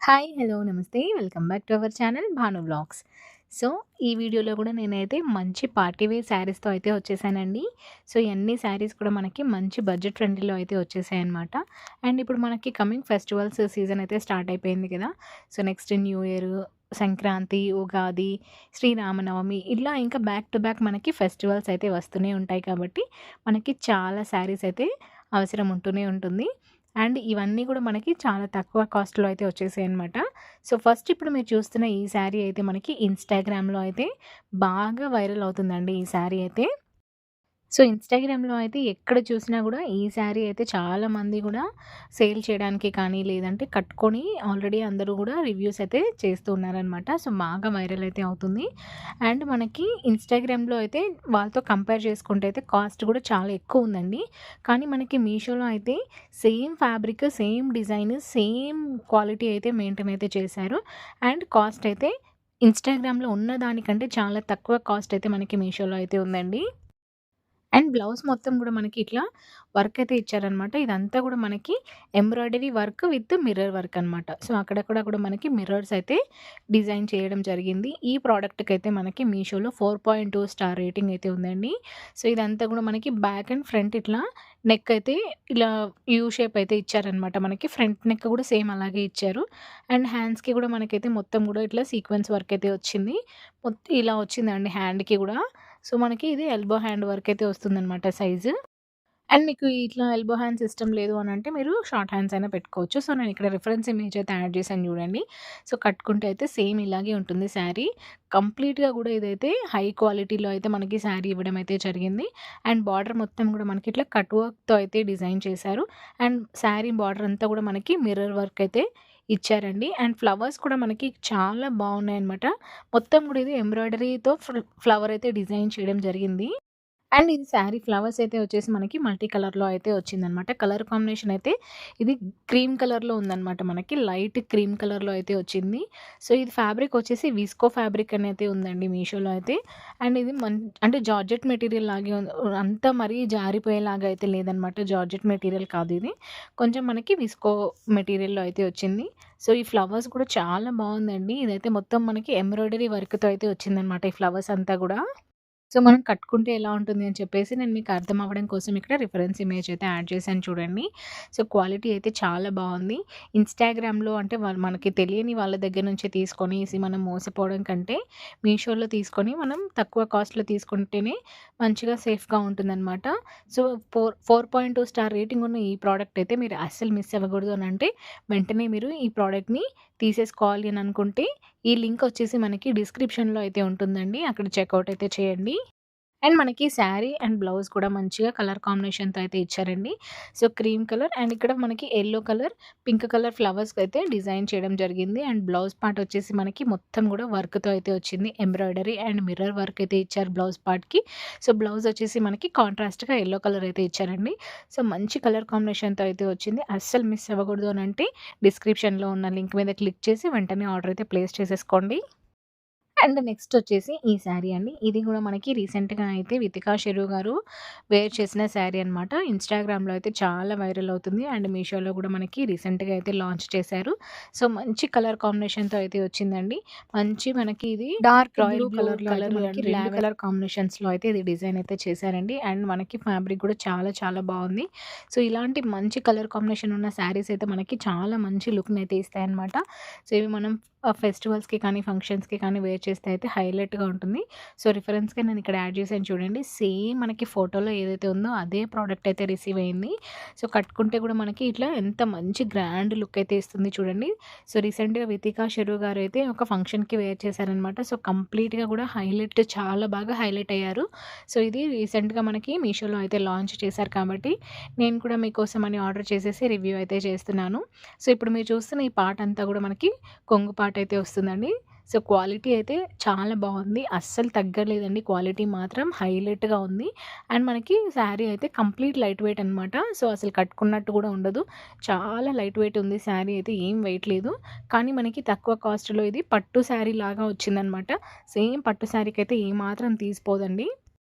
Hi! Hello! నమస్తే. Welcome back to our channel Bhanu vlogs. So, ఈ వీడియోలో కూడా నేనైతే మంచి పార్టీ వేర్ శారీస్‌తో అయితే వచ్చేసానండి. సో, ఇయన్నీ శారీస్ కూడా మనకి మంచి బడ్జెట్ ఫ్రెండ్లీలో అయితే వచ్చేసాయన్నమాట. అండ్ ఇప్పుడు మనకి కమింగ్ ఫెస్టివల్స్ సీజన్ అయితే స్టార్ట్ అయిపోయింది కదా! So, next new year, Sankranti, Ugadi, Sri Rama Navami ఇలా ఇంకా బ్యాక్ టు బ్యాక్ మనకి ఫెస్టివల్స్ అయితే వస్తూనే ఉంటాయి కాబట్టి, మనకి చాలా శారీస్ అయితే అవసరం ఉంటూనే ఉంటుంది. అండ్ ఇవన్నీ కూడా మనకి చాలా తక్కువ కాస్ట్‌లో అయితే వచ్చేసాయన్నమాట. సో, ఫస్ట్ ఇప్పుడు మీరు చూస్తున్న ఈ శారీ అయితే మనకి ఇన్‌స్టాగ్రామ్‌లో అయితే బాగా వైరల్ అవుతుందండి ఈ శారీ అయితే. సో, ఇన్‌స్టాగ్రామ్‌లో అయితే ఎక్కడ చూసినా గూడా ఈ శారీ అయితే చాలామంది గూడా సేల్ చేయడానికి కానీ, లేదంటే కట్టుకొని ఆల్రెడీ అందరూ గూడా రివ్యూస్ అయితే చేస్తూ ఉన్నారనమాట. సో, బాగా వైరల్ అయితే అవుతుంది. అండ్ మనకి ఇన్‌స్టాగ్రామ్‌లో అయితే వాళ్ళతో కంపేర్ చేసుకుంటే అయితే కాస్ట్ గూడా చాలా ఎక్కువుందండి. కానీ మనకి మీషోలో అయితే same fabric, same design, same quality అయితే మెయింటైన్ అయితే చేశారు. అండ్ కాస్ట్ అయితే ఇన్‌స్టాగ్రామ్‌లో ఉన్న దానికంటే చాలా తక్కువ కాస్ట్ అయితే మనకి మీషోలో అయితే ఉందండి. అండ్ బ్లౌజ్ మొత్తం గూడా మనకి ఇట్లా వర్క్ అయితే ఇచ్చారనమాట. ఇదంతా గూడా మనకి embroidery work with mirror work అనమాట. సో, అక్కడక్కడ కూడా మనకి మిర్రర్స్ అయితే డిజైన్ చేయడం జరిగింది. ఈ ప్రోడక్ట్‌కైతే మనకి మీషోలో 4.2 స్టార్ రేటింగ్ అయితే ఉందండి. సో, ఇదంతా గూడా మనకి బ్యాక్ అండ్ ఫ్రంట్ ఇట్లా నెక్ అయితే ఇలా యూ షేప్ అయితే ఇచ్చారనమాట. మనకి ఫ్రంట్ నెక్ గూడా సేమ్ అలాగే ఇచ్చారు. అండ్ హ్యాండ్స్‌కి గూడా మనకైతే మొత్తం గూడా ఇట్లా సీక్వెన్స్ వర్క్ అయితే వచ్చింది. ఇలా వచ్చిందండి హ్యాండ్‌కి గూడా. సో, మనకి ఇది ఎల్బో హ్యాండ్ వరకైతే వస్తుందనమాట సైజు. అండ్ మీకు ఇట్లా ఎల్బో హ్యాండ్స్ ఇష్టం లేదు అనంటే మీరు షార్ట్ హ్యాండ్స్ అయినా పెట్టుకోవచ్చు. సో, నేనిక్కడ రిఫరెన్స్ ఇమేజ్ అయితే యాడ్ చేశాను చూడండి. సో, కట్టుకుంటే అయితే సేమ్ ఇలాగే ఉంటుంది శారీ. కంప్లీట్‌గా గూడా ఇదైతే హై క్వాలిటీలో అయితే మనకి శారీ ఇవ్వడం అయితే జరిగింది. అండ్ బార్డర్ మొత్తం గూడా మనకి ఇట్లా కట్ వర్క్‌తో అయితే డిజైన్ చేశారు. అండ్ శారీ బార్డర్ అంతా గూడా మనకి మిర్రర్ వర్క్ అయితే ఇచ్చారండి. అండ్ ఫ్లవర్స్ కూడా మనకి చాలా బావున్నాయన్నమాట. మొత్తం గూడా ఇది ఎంబ్రాయిడరీతో ఫ్లవర్ అయితే డిజైన్ చేయడం జరిగింది. అండ్ ఇది శారీ ఫ్లవర్స్ అయితే వచ్చేసి మనకి మల్టీ కలర్‌లో అయితే వచ్చిందనమాట. కలర్ కాంబినేషన్ అయితే ఇది క్రీమ్ కలర్‌లో ఉందనమాట మనకి. లైట్ క్రీమ్ కలర్‌లో అయితే వచ్చింది. సో, ఇది ఫ్యాబ్రిక్ వచ్చేసి విస్కో ఫ్యాబ్రిక్ అని అయితే ఉందండి మీషోలో అయితే. అండ్ ఇది అంటే జార్జెట్ మెటీరియల్ లాగే అంత మరీ జారిపోయేలాగా అయితే లేదనమాట. జార్జెట్ మెటీరియల్ కాదు ఇది. కొంచెం మనకి విస్కో మెటీరియల్‌లో అయితే వచ్చింది. సో, ఈ ఫ్లవర్స్ కూడా చాలా బావుందండి. ఇదైతే మొత్తం మనకి ఎంబ్రాయిడరీ వర్క్‌తో అయితే వచ్చిందనమాట ఈ ఫ్లవర్స్ అంతా గూడా. సో, మనం కట్టుకుంటే ఎలా ఉంటుంది అని చెప్పేసి నేను మీకు అర్థం అవ్వడం కోసం ఇక్కడ రిఫరెన్స్ ఇమేజ్ అయితే యాడ్ చేశాను చూడండి. సో, క్వాలిటీ అయితే చాలా బావుంది. ఇన్‌స్టాగ్రామ్‌లో అంటే వాళ్ళు మనకి తెలియని వాళ్ళ దగ్గర నుంచి తీసుకొనేసి మనం మోసపోవడం కంటే మీషోలో తీసుకొని మనం తక్కువ కాస్ట్‌లో తీసుకుంటేనే మంచిగా సేఫ్‌గా ఉంటుందనమాట. సో, 4.2 స్టార్ రేటింగ్ ఉన్న ఈ ప్రోడక్ట్ అయితే మీరు అస్సలు మిస్ అవ్వకూడదు అనంటే వెంటనే మీరు ఈ ప్రోడక్ట్‌ని తీసేసుకోవాలి అని అనుకుంటే ఈ లింక్ వచ్చేసి మనకి డిస్క్రిప్షన్‌లో అయితే ఉంటుందండి. అక్కడ చెక్‌ఔట్ అయితే చేయండి. అండ్ మనకి శారీ అండ్ బ్లౌజ్ కూడా మంచిగా కలర్ కాంబినేషన్‌తో అయితే ఇచ్చారండి. సో, క్రీమ్ కలర్ అండ్ ఇక్కడ మనకి yellow colour, pink colour flowers అయితే డిజైన్ చేయడం జరిగింది. అండ్ బ్లౌజ్ పార్ట్ వచ్చేసి మనకి మొత్తం కూడా వర్క్‌తో అయితే వచ్చింది. ఎంబ్రాయిడరీ అండ్ మిర్రర్ వర్క్ అయితే ఇచ్చారు బ్లౌజ్ పార్ట్‌కి. సో, బ్లౌజ్ వచ్చేసి మనకి కాంట్రాస్ట్‌గా యెల్లో కలర్ అయితే ఇచ్చారండి. సో, మంచి కలర్ కాంబినేషన్‌తో అయితే వచ్చింది. అస్సలు మిస్ అవ్వకూడదు అనంటే డిస్క్రిప్షన్‌లో ఉన్న లింక్ మీద క్లిక్ చేసి వెంటనే ఆర్డర్ అయితే ప్లేస్ చేసేసుకోండి. అండ్ నెక్స్ట్ వచ్చేసి ఈ శారీ అండి. ఇది గూడా మనకి రీసెంట్‌గా అయితే వితికా షెరు గారు వేర్ చేసిన శారీ అనమాట. ఇన్‌స్టాగ్రామ్‌లో అయితే చాలా వైరల్ అవుతుంది. అండ్ మీషోలో గూడా మనకి రీసెంట్‌గా అయితే లాంచ్ చేశారు. సో, మంచి కలర్ కాంబినేషన్‌తో అయితే వచ్చిందండి. మంచి మనకి ఇది డార్క్ రాయల్ బ్లూ కలర్‌లో అయితే కలర్ మనకి అండ్ 2 లావెండర్ కలర్ కాంబినేషన్స్‌లో అయితే ఇది డిజైన్ అయితే చేశారండి. అండ్ మనకి ఫ్యాబ్రిక్ గూడా చాలా చాలా బావుంది. సో, ఇలాంటి మంచి కలర్ కాంబినేషన్ ఉన్న శారీస్ అయితే మనకి చాలా మంచి లుక్‌నైతే ఇస్తాయన్నమాట. సో, ఇవి మనం ఫెస్టివల్స్‌కి కానీ, ఫంక్షన్స్‌కి కానీ వేర్ చేస్తే అయితే హైలైట్‌గా ఉంటుంది. సో, రిఫరెన్స్‌గా నేను ఇక్కడ యాడ్ చేశాను చూడండి. సేమ్ మనకి ఫోటోలో ఏదైతే ఉందో అదే ప్రోడక్ట్ అయితే రిసీవ్ అయింది. సో, కట్టుకుంటే కూడా మనకి ఇట్లా ఎంత మంచి గ్రాండ్ లుక్ అయితే ఇస్తుంది చూడండి. సో, రీసెంట్‌గా వితికా షెరు గారు అయితే ఒక ఫంక్షన్‌కి వేర్ చేశారనమాట. సో, కంప్లీట్‌గా కూడా చాలా బాగా హైలైట్ అయ్యారు. సో, ఇది రీసెంట్‌గా మనకి మీషోలో అయితే లాంచ్ చేశారు కాబట్టి నేను కూడా మీకోసం అని ఆర్డర్ చేసేసి రివ్యూ అయితే చేస్తున్నాను. సో, ఇప్పుడు మీరు చూస్తున్న ఈ పార్ట్ అంతా కూడా మనకి కొంగు పార్ట్ అయితే వస్తుందండి. సో, క్వాలిటీ అయితే చాలా బావుంది. అస్సలు తగ్గలేదండి. క్వాలిటీ మాత్రం హైలైట్‌గా ఉంది. అండ్ మనకి శారీ అయితే కంప్లీట్ లైట్ వెయిట్ అనమాట. సో, అసలు కట్టుకున్నట్టు కూడా ఉండదు. చాలా లైట్ వెయిట్ ఉంది శారీ అయితే ఏం వెయిట్ లేదు. కానీ మనకి తక్కువ కాస్ట్‌లో ఇది పట్టు శారీ లాగా వచ్చిందనమాట. సేమ్ పట్టు శారీకైతే ఏమాత్రం తీసిపోదండి.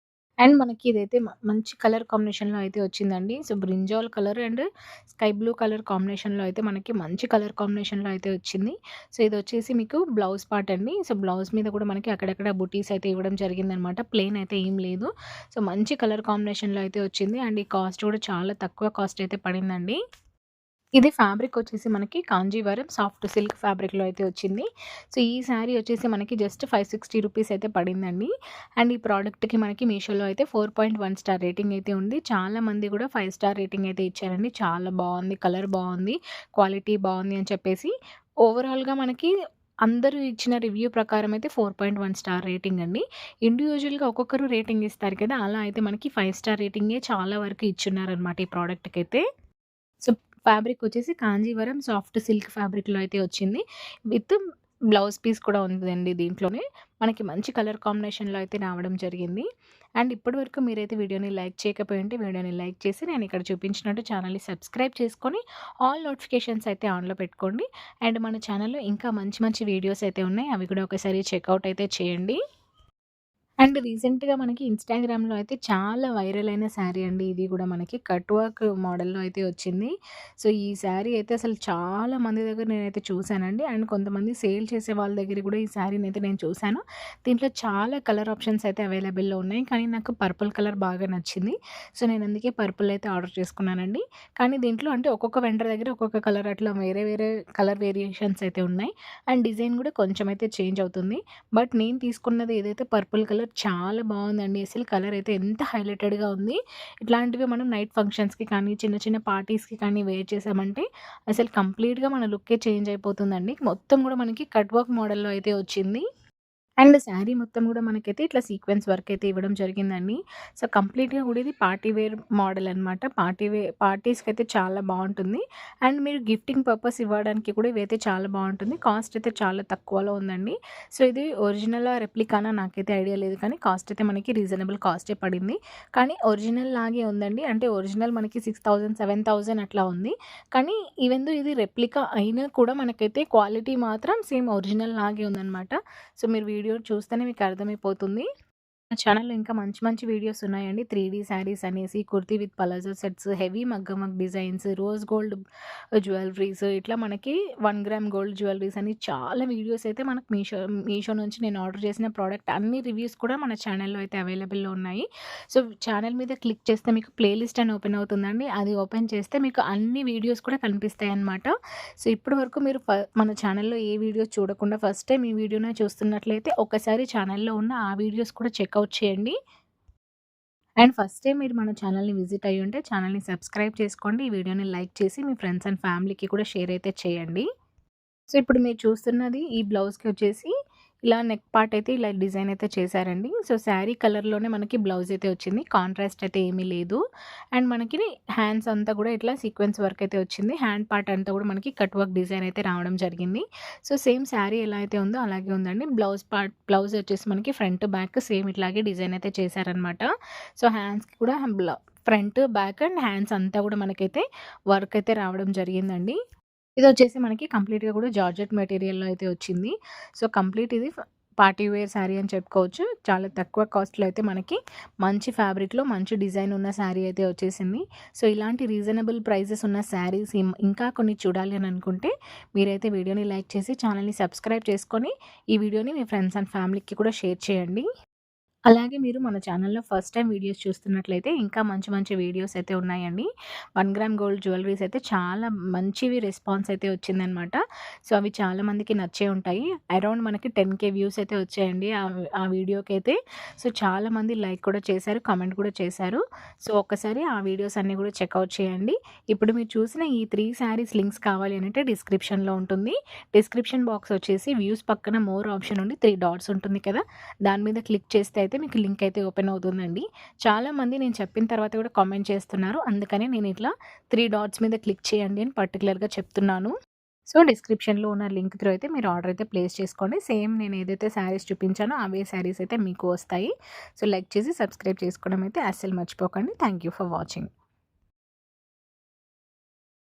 అండ్ మనకి ఇదైతే మంచి కలర్ కాంబినేషన్‌లో అయితే వచ్చిందండి. So, brinjal colour and sky blue colour కాంబినేషన్‌లో అయితే మనకి మంచి కలర్ కాంబినేషన్‌లో అయితే వచ్చింది. సో, ఇదొచ్చేసి మీకు బ్లౌజ్ పార్ట్ అండి. సో, బ్లౌజ్ మీద కూడా మనకి అక్కడక్కడ బుటీస్ అయితే ఇవ్వడం జరిగిందనమాట. ప్లెయిన్ అయితే ఏం లేదు. సో, మంచి కలర్ కాంబినేషన్‌లో అయితే వచ్చింది. అండ్ ఈ కాస్ట్ కూడా చాలా తక్కువ కాస్ట్ అయితే పడిందండి. ఇది ఫ్యాబ్రిక్ వచ్చేసి మనకి కాంజీవరం సాఫ్ట్ సిల్క్ ఫ్యాబ్రిక్‌లో అయితే వచ్చింది. సో, ఈ శారీ వచ్చేసి మనకి జస్ట్ 560 రూపీస్ అయితే పడిందండి. అండ్ ఈ ప్రోడక్ట్‌కి మనకి మీషోలో అయితే 4.1 స్టార్ రేటింగ్ అయితే ఉంది. చాలామంది కూడా 5 స్టార్ రేటింగ్ అయితే ఇచ్చారండి. చాలా బావుంది, కలర్ బావుంది, క్వాలిటీ బావుంది అని చెప్పేసి. ఓవరాల్‌గా మనకి అందరూ ఇచ్చిన రివ్యూ ప్రకారం అయితే 4.1 స్టార్ రేటింగ్ అండి. ఇండివిడ్యువల్‌గా ఒక్కొక్కరు రేటింగ్ ఇస్తారు కదా! అలా అయితే మనకి 5 స్టార్ రేటింగే చాలా వరకు ఇచ్చున్నారనమాట ఈ ప్రోడక్ట్‌కైతే. సో, ఫ్యాబ్రిక్ వచ్చేసి కాంజీవరం సాఫ్ట్ సిల్క్ ఫ్యాబ్రిక్‌లో అయితే వచ్చింది. విత్ బ్లౌజ్ పీస్ కూడా ఉందండి దీంట్లోనే. మనకి మంచి కలర్ కాంబినేషన్‌లో అయితే రావడం జరిగింది. అండ్ ఇప్పటి వరకు మీరైతే వీడియోని లైక్ చేయకపోయుంటే వీడియోని లైక్ చేసి నేను ఇక్కడ చూపించినట్టు ఛానల్‌ని సబ్స్క్రైబ్ చేసుకొని ఆల్ నోటిఫికేషన్స్ అయితే ఆన్‌లో పెట్టుకోండి. అండ్ మన ఛానల్‌లో ఇంకా మంచి మంచి వీడియోస్ అయితే ఉన్నాయి. అవి కూడా ఒకసారి చెక్‌ఔట్ అయితే చేయండి. అండ్ రీసెంట్‌గా మనకి ఇన్‌స్టాగ్రామ్‌లో అయితే చాలా వైరల్ అయిన శారీ అండి. ఇది గూడా మనకి కట్ వర్క్ మోడల్‌లో అయితే వచ్చింది. సో, ఈ శారీ అయితే అసలు చాలా మంది దగ్గర నేనైతే చూసానండి. అండ్ కొంతమంది సేల్ చేసే వాళ్ళ దగ్గర గూడా ఈ శారీనైతే నేను చూసాను. దీంట్లో చాలా కలర్ ఆప్షన్స్ అయితే అవైలబుల్‌లో ఉన్నాయి. కానీ నాకు పర్పుల్ కలర్ బాగా నచ్చింది. సో, నేను అందుకే పర్పుల్ అయితే ఆర్డర్ చేసుకున్నానండి. కానీ దీంట్లో అంటే ఒక్కొక్క వెండర్ దగ్గర ఒక్కొక్క కలర్ అట్లా వేరే వేరే కలర్ వేరియేషన్స్ అయితే ఉన్నాయి. అండ్ డిజైన్ గూడా కొంచెం అయితే చేంజ్ అవుతుంది. బట్ నేను తీసుకున్నది ఏదైతే పర్పుల్ కలర్ చాలా బావుందండి. అసలు కలర్ అయితే ఎంత హైలైటెడ్‌గా ఉంది. ఇట్లాంటివి మనం నైట్ ఫంక్షన్స్‌కి కానీ, చిన్న చిన్న పార్టీస్‌కి కానీ వేర్ చేసామంటే అసలు కంప్లీట్‌గా మన లుక్కే చేంజ్ అయిపోతుందండి. మొత్తం గూడా మనకి కట్ వర్క్ మోడల్‌లో అయితే వచ్చింది. అండ్ శారీ మొత్తం గూడా మనకైతే ఇట్లా సీక్వెన్స్ వర్క్ అయితే ఇవ్వడం జరిగిందండి. సో, కంప్లీట్‌గా గూడా ఇది పార్టీ వేర్ మోడల్ అనమాట. పార్టీస్‌కైతే చాలా బావుంటుంది. అండ్ మీరు గిఫ్టింగ్ పర్పస్ ఇవ్వడానికి కూడా ఇవైతే చాలా బావుంటుంది. కాస్ట్ అయితే చాలా తక్కువలో ఉందండి. సో, ఇది ఒరిజినలా, రెప్లికానా నాకైతే ఐడియా లేదు కానీ కాస్ట్ అయితే మనకి రీజనబుల్ కాస్టే పడింది. కానీ ఒరిజినల్ లాగే ఉందండి. అంటే ఒరిజినల్ మనకి 6,000, 7,000 అట్లా ఉంది. కానీ ఈవెన్ దో ఇది రెప్లికా అయినా కూడా మనకైతే క్వాలిటీ మాత్రం సేమ్ ఒరిజినల్ లాగే ఉందనమాట. సో, మీరు వీడియో చూస్తేనే మీకు అర్థమైపోతుంది. నా ఛానల్‌లో ఇంకా మంచి మంచి వీడియోస్ ఉన్నాయండి. 3 శారీస్ అనేసి, kurti with palazzo sets, heavy మగ్గం work designs, rose gold jewelleries, ఇట్లా మనకి 1 గ్రామ్ గోల్డ్ జ్యువెలరీస్ అని చాలా వీడియోస్ అయితే మనకు మీషో నుంచి నేను ఆర్డర్ చేసిన ప్రోడక్ట్ అన్ని రివ్యూస్ కూడా మన ఛానల్‌లో అయితే అవైలబుల్‌లో ఉన్నాయి. సో, ఛానల్ మీద క్లిక్ చేస్తే మీకు ప్లేలిస్ట్ అని ఓపెన్ అవుతుందండి. అది ఓపెన్ చేస్తే మీకు అన్ని వీడియోస్ కూడా కనిపిస్తాయన్నమాట. సో, ఇప్పటి వరకు మీరు మన ఛానల్‌లో ఏ వీడియోస్ చూడకుండా ఫస్ట్ టైం ఈ వీడియోనే చూస్తున్నట్లయితే ఒకసారి ఛానల్‌లో ఉన్న ఆ వీడియోస్ కూడా చెక్‌ఔట్ చేయండి. అండ్ ఫస్ట్ టైం మీరు మన ఛానల్‌ని విజిట్ అయ్యుంటే ఛానల్‌ని సబ్స్క్రైబ్ చేసుకోండి. ఈ వీడియోని లైక్ చేసి మీ ఫ్రెండ్స్ అండ్ ఫ్యామిలీకి కూడా షేర్ అయితే చేయండి. సో, ఇప్పుడు మీరు చూస్తున్నది ఈ బ్లౌజ్‌కి వచ్చేసి ఇలా నెక్ పార్ట్ అయితే ఇలా డిజైన్ అయితే చేశారండి. సో, శారీ కలర్‌లోనే మనకి బ్లౌజ్ అయితే వచ్చింది. కాంట్రాస్ట్ అయితే ఏమీ లేదు. అండ్ మనకి హ్యాండ్స్ అంతా కూడా ఇట్లా సీక్వెన్స్ వర్క్ అయితే వచ్చింది. హ్యాండ్ పార్ట్ అంతా కూడా మనకి కట్ వర్క్ డిజైన్ అయితే రావడం జరిగింది. సో, సేమ్ శారీ ఎలా అయితే ఉందో అలాగే ఉందండి. బ్లౌజ్ వచ్చేసి మనకి ఫ్రంట్, బ్యాక్ సేమ్ ఇట్లాగే డిజైన్ అయితే చేశారనమాట. సో, హ్యాండ్స్‌కి కూడా ఫ్రంట్, బ్యాక్ అండ్ హ్యాండ్స్ అంతా కూడా మనకైతే వర్క్ అయితే రావడం జరిగిందండి. ఇదొచ్చేసి మనకి కంప్లీట్‌గా కూడా జార్జెట్ మెటీరియల్‌లో అయితే వచ్చింది. సో, కంప్లీట్ ఇది పార్టీ వేర్ శారీ అని చెప్పుకోవచ్చు. చాలా తక్కువ కాస్ట్‌లో అయితే మనకి మంచి ఫ్యాబ్రిక్‌లో మంచి డిజైన్ ఉన్న శారీ అయితే వచ్చేసింది. సో, ఇలాంటి రీజనబుల్ ప్రైజెస్ ఉన్న శారీస్ ఇంకా కొన్ని చూడాలి అని అనుకుంటే మీరైతే వీడియోని లైక్ చేసి ఛానల్‌ని సబ్స్క్రైబ్ చేసుకొని ఈ వీడియోని మీ ఫ్రెండ్స్ అండ్ ఫ్యామిలీకి కూడా షేర్ చేయండి. అలాగే మీరు మన ఛానల్‌లో ఫస్ట్ టైమ్ వీడియోస్ చూస్తున్నట్లయితే ఇంకా మంచి మంచి వీడియోస్ అయితే ఉన్నాయండి. 1 గ్రామ్ గోల్డ్ జ్యువెలరీస్ అయితే చాలా మంచివి రెస్పాన్స్ అయితే వచ్చిందనమాట. సో, అవి చాలా మందికి నచ్చే ఉంటాయి. అరౌండ్ మనకి 10,000 వ్యూస్ అయితే వచ్చాయండి ఆ వీడియోకైతే. సో, చాలామంది లైక్ కూడా చేశారు, కామెంట్ కూడా చేశారు. సో, ఒక్కసారి ఆ వీడియోస్ అన్నీ కూడా చెక్‌ఔట్ చేయండి. ఇప్పుడు మీరు చూసిన ఈ 3 శారీస్ లింక్స్ కావాలి అనంటే డిస్క్రిప్షన్‌లో ఉంటుంది. డిస్క్రిప్షన్ బాక్స్ వచ్చేసి వ్యూస్ పక్కన మోర్ ఆప్షన్ ఉండి 3 డాట్స్ ఉంటుంది కదా! దాని మీద క్లిక్ చేస్తే అయితే మీకు లింక్ అయితే ఓపెన్ అవుతుందండి. చాలామంది నేను చెప్పిన తర్వాత కూడా కామెంట్ చేస్తున్నారు. అందుకనే నేను ఇట్లా 3 డాట్స్ మీద క్లిక్ చేయండి అని పర్టిక్యులర్‌గా చెప్తున్నాను. సో, డిస్క్రిప్షన్‌లో ఉన్న లింక్ త్రూ అయితే మీరు ఆర్డర్ అయితే ప్లేస్ చేసుకోండి. సేమ్ నేను ఏదైతే శారీస్ చూపించానో అవే శారీస్ అయితే మీకు వస్తాయి. సో, లైక్ చేసి సబ్స్క్రైబ్ చేసుకోవడం అయితే అస్సలు మర్చిపోకండి. Thank you for watching.